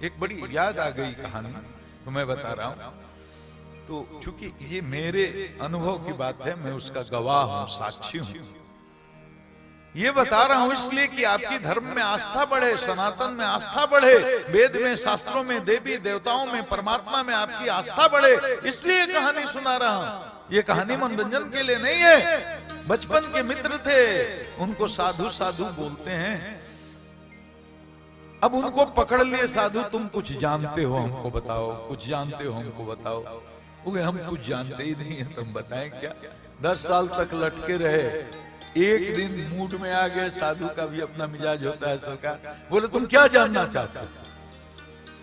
एक बड़ी याद आ गई कहानी तो मैं बता रहा हूं। तो चूंकि ये मेरे अनुभव की बात है, मैं उसका गवाह हूं, साक्षी हूं। ये बता रहा हूं इसलिए कि आपकी धर्म में आस्था बढ़े, सनातन में आस्था बढ़े, वेद में, शास्त्रों में, देवी देवताओं में, परमात्मा में आपकी आस्था बढ़े, इसलिए कहानी सुना रहा हूं। ये कहानी मनोरंजन के लिए नहीं है। बचपन के मित्र थे, उनको साधु साधु बोलते हैं। अब उनको पकड़ लिए, साधु तुम कुछ जानते हो हमको बताओ, कुछ जानते हो हमको बताओ। हम कुछ जानते ही नहीं है, तुम बताएं क्या। 10 साल तक लटके रहे, एक दिन मूड में आ गए। साधु का भी अपना मिजाज होता है सरकार। बोले तुम क्या जानना चाहते हो?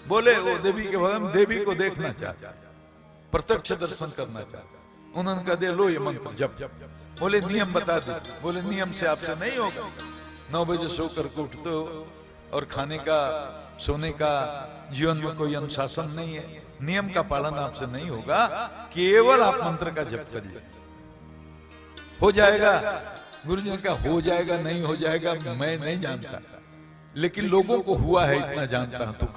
बोले वो देवी के भगवान, देवी को देखना चाहते, प्रत्यक्ष दर्शन करना चाहते। उन्होंने कहा दे लो ये मंत्र जप। बोले नियम बता दे। बोले नियम से आपसे नहीं होगा। 9 बजे सो करके उठते हो और खाने का, सोने का, जीवन में कोई अनुशासन नहीं है, नियम का पालन आपसे नहीं होगा। केवल आप मंत्र का जप करिए, हो जाएगा। गुरुजी ने कहा हो जाएगा नहीं हो जाएगा मैं नहीं जानता, लेकिन लोगों को हुआ है इतना जानता हूं। तो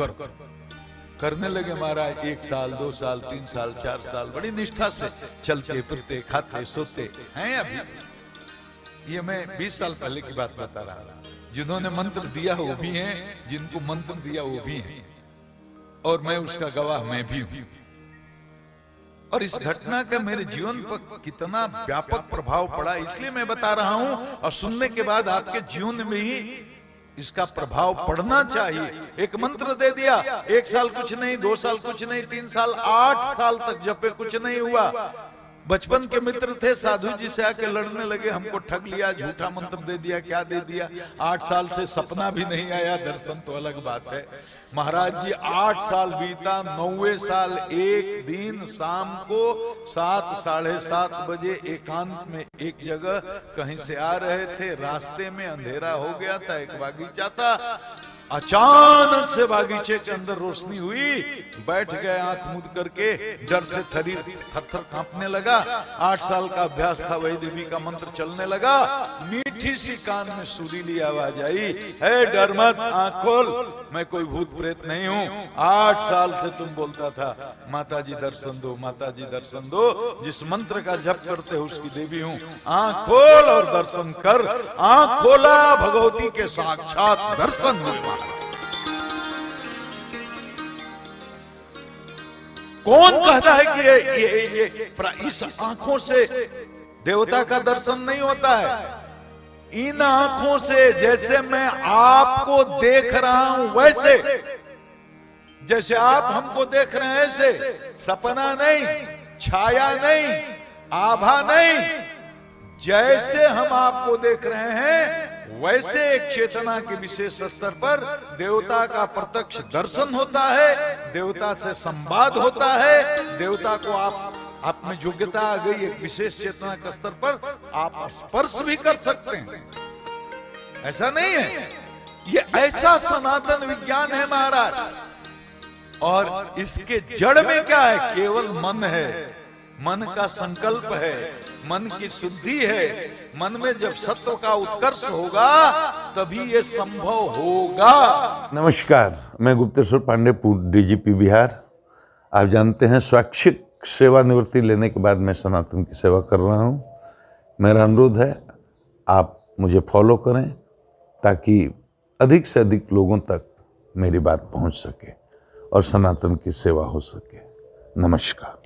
करने लगे महाराज। 1 साल 2 साल 3 साल 4 साल बड़ी निष्ठा से चलते फिरते खाते सोते हैं। अभी ये मैं 20 साल पहले की बात बता रहा हूं। जिन्होंने मंत्र दिया वो भी हैं, जिनको मंत्र दिया वो भी हैं, और मैं उसका गवाह मैं भी हूं। और इस घटना का मेरे जीवन पर कितना व्यापक प्रभाव पड़ा इसलिए मैं बता रहा हूं। और सुनने के बाद आपके जीवन में ही इसका प्रभाव पड़ना चाहिए। एक मंत्र दे दिया, 1 साल कुछ नहीं, 2 साल कुछ नहीं, 3 साल 8 साल तक जपे, कुछ नहीं हुआ। बचपन के मित्र थे, साधु जी से आके लड़ने लगे, हमको ठग लिया, झूठा मंत्र दे दिया, क्या दे दिया। 8 साल से सपना भी नहीं आया, दर्शन तो अलग बात है। महाराज जी 8 साल बीता, 9वें साल एक दिन शाम को 7 साढ़े 7 बजे एकांत में एक जगह कहीं से आ रहे थे। रास्ते में अंधेरा हो गया था, एक बागीचा था। अचानक से बागीचे के अंदर रोशनी हुई, बैठ गए आंख मूंद करके, डर से थर-थर कांपने लगा। 8 साल का अभ्यास था, वही देवी का मंत्र चलने लगा। मीठी सी कान में सुरीली आवाज आई, है डर मत, आंख खोल, मैं कोई भूत प्रेत नहीं हूँ। 8 साल से तुम बोलता था माता जी दर्शन दो, माता जी दर्शन दो, जिस मंत्र का जप करते हो उसकी देवी हूँ। आंख खोल और दर्शन कर। आंख खोला, भगवती के साक्षात दर्शन हुआ। कौन कहता है कि ये इस आंखों से देवता का दर्शन नहीं होता है? इन आंखों से जैसे मैं आपको देख रहा हूं वैसे, जैसे आप हमको देख रहे हैं ऐसे, सपना नहीं, छाया नहीं, आभा नहीं, जैसे हम आपको देख रहे हैं वैसे एक चेतना के विशेष स्तर पर देवता का प्रत्यक्ष दर्शन होता है, देवता से संवाद होता है। देवता को आप में योग्यता आ गई, एक विशेष चेतना के स्तर पर आप स्पर्श भी कर सकते हैं। ऐसा नहीं है, ये ऐसा सनातन विज्ञान है महाराज। और इसके जड़ में क्या है? केवल मन है, मन का संकल्प है, मन की शुद्धि है। मन में जब सत्व का उत्कर्ष होगा तभी ये संभव होगा। नमस्कार, मैं गुप्तेश्वर पांडे, डीजीपी बिहार। आप जानते हैं स्वैच्छिक सेवानिवृत्ति लेने के बाद मैं सनातन की सेवा कर रहा हूं। मेरा अनुरोध है आप मुझे फॉलो करें ताकि अधिक से अधिक लोगों तक मेरी बात पहुंच सके और सनातन की सेवा हो सके। नमस्कार।